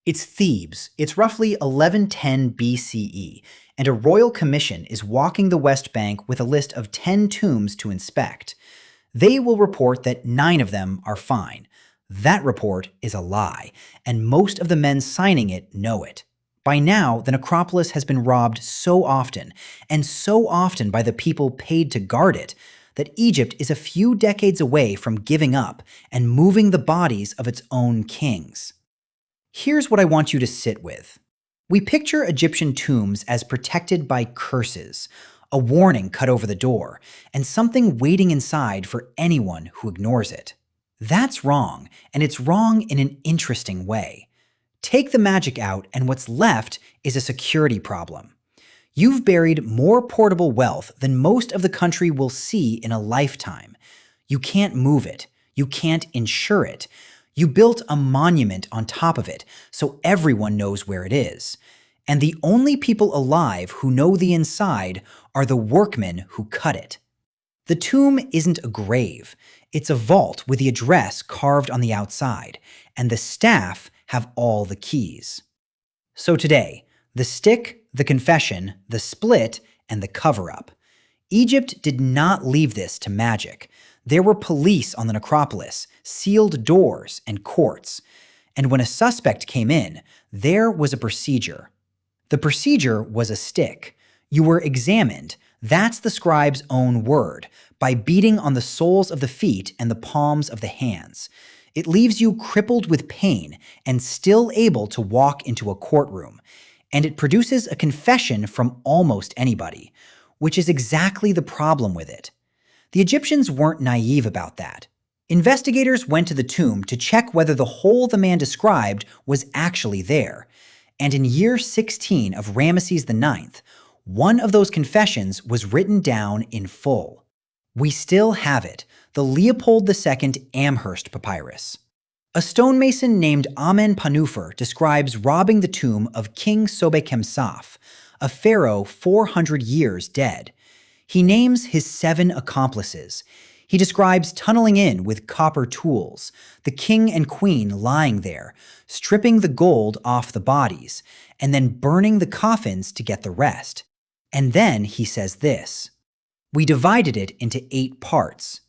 It's Thebes. It's roughly 1110 BCE, and a royal commission is walking the West Bank with a list of 10 tombs to inspect. They will report that 9 of them are fine. That report is a lie, and most of the men signing it know it. By now, the necropolis has been robbed so often, and so often by the people paid to guard it, that Egypt is a few decades away from giving up and moving the bodies of its own kings. Here's what I want you to sit with. We picture Egyptian tombs as protected by curses, a warning cut over the door, and something waiting inside for anyone who ignores it. That's wrong, and it's wrong in an interesting way. Take the magic out, and what's left is a security problem. You've buried more portable wealth than most of the country will see in a lifetime. You can't move it. You can't insure it. You built a monument on top of it, so everyone knows where it is. And the only people alive who know the inside are the workmen who cut it. The tomb isn't a grave. It's a vault with the address carved on the outside, and the staff have all the keys. So today, the stick, the confession, the split, and the cover-up. Egypt did not leave this to magic. There were police on the necropolis, sealed doors, and courts. And when a suspect came in, there was a procedure. The procedure was a stick. You were examined, that's the scribe's own word, by beating on the soles of the feet and the palms of the hands. It leaves you crippled with pain and still able to walk into a courtroom. And it produces a confession from almost anybody, which is exactly the problem with it. The Egyptians weren't naive about that. Investigators went to the tomb to check whether the hole the man described was actually there. And in year 16 of Ramesses IX, one of those confessions was written down in full. We still have it, the Leopold II Amherst papyrus. A stonemason named Amenpanufer describes robbing the tomb of King Sobekemsaf, a pharaoh 400 years dead. He names his 7 accomplices. He describes tunneling in with copper tools, the king and queen lying there, stripping the gold off the bodies, and then burning the coffins to get the rest. And then he says this: "We divided it into 8 parts."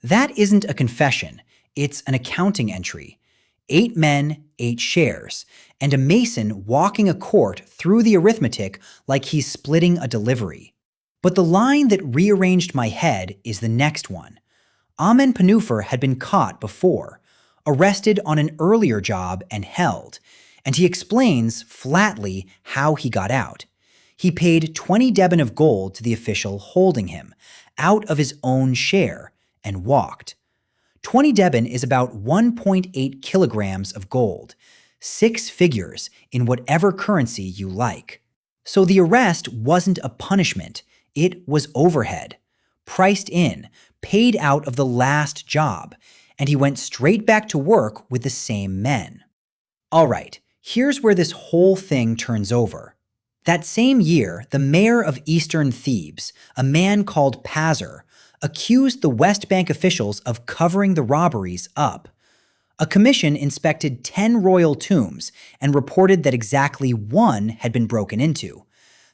That isn't a confession, it's an accounting entry. 8 men, 8 shares, and a mason walking a court through the arithmetic like he's splitting a delivery. But the line that rearranged my head is the next one. Amenpanufer had been caught before, arrested on an earlier job and held, and he explains flatly how he got out. He paid 20 deben of gold to the official holding him, out of his own share, and walked. 20 deben is about 1.8 kilograms of gold, 6 figures in whatever currency you like. So the arrest wasn't a punishment. It was overhead, priced in, paid out of the last job, and he went straight back to work with the same men. All right, here's where this whole thing turns over. That same year, the mayor of eastern Thebes, a man called Passer, accused the West Bank officials of covering the robberies up. A commission inspected 10 royal tombs and reported that exactly 1 had been broken into.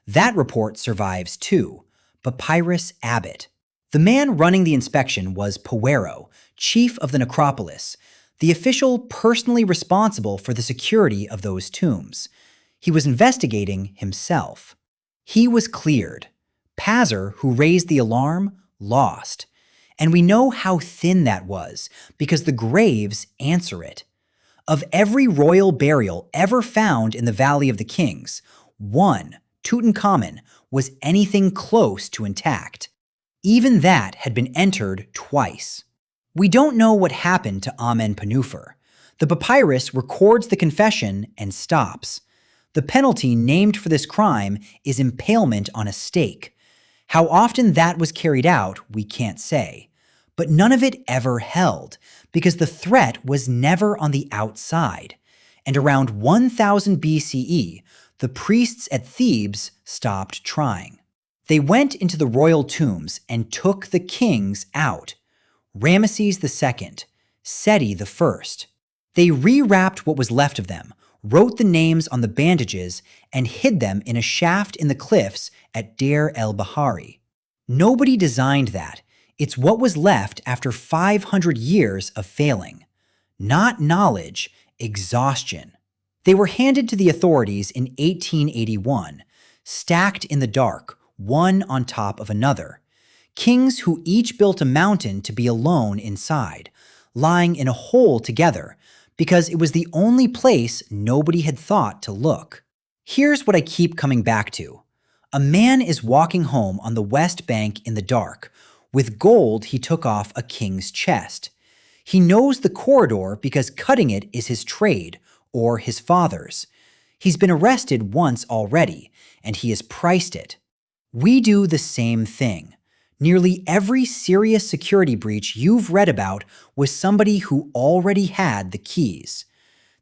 That report survives too. Papyrus Abbot. The man running the inspection was Powero, chief of the necropolis, the official personally responsible for the security of those tombs. He was investigating himself. He was cleared. Passer, who raised the alarm, lost. And we know how thin that was, because the graves answer it. Of every royal burial ever found in the Valley of the Kings, 1, Tutankhamun, was anything close to intact. Even that had been entered twice. We don't know what happened to Amenpanufer. The papyrus records the confession and stops. The penalty named for this crime is impalement on a stake. How often that was carried out, we can't say. But none of it ever held, because the threat was never on the outside. And around 1000 BCE, the priests at Thebes stopped trying. They went into the royal tombs and took the kings out. Ramesses II, Seti I. They rewrapped what was left of them, wrote the names on the bandages, and hid them in a shaft in the cliffs at el-bahari. Nobody designed that. It's what was left after 500 years of failing. Not knowledge, exhaustion. They were handed to the authorities in 1881, stacked in the dark, one on top of another. Kings who each built a mountain to be alone inside, lying in a hole together, because it was the only place nobody had thought to look. Here's what I keep coming back to. A man is walking home on the West Bank in the dark, with gold he took off a king's chest. He knows the corridor because cutting it is his trade, or his father's. He's been arrested once already, and he has priced it. We do the same thing. Nearly every serious security breach you've read about was somebody who already had the keys.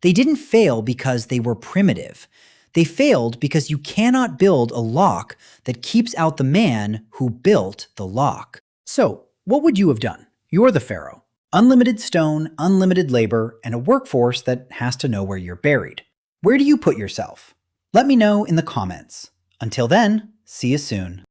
They didn't fail because they were primitive. They failed because you cannot build a lock that keeps out the man who built the lock. So, what would you have done? You're the pharaoh. Unlimited stone, unlimited labor, and a workforce that has to know where you're buried. Where do you put yourself? Let me know in the comments. Until then, see you soon.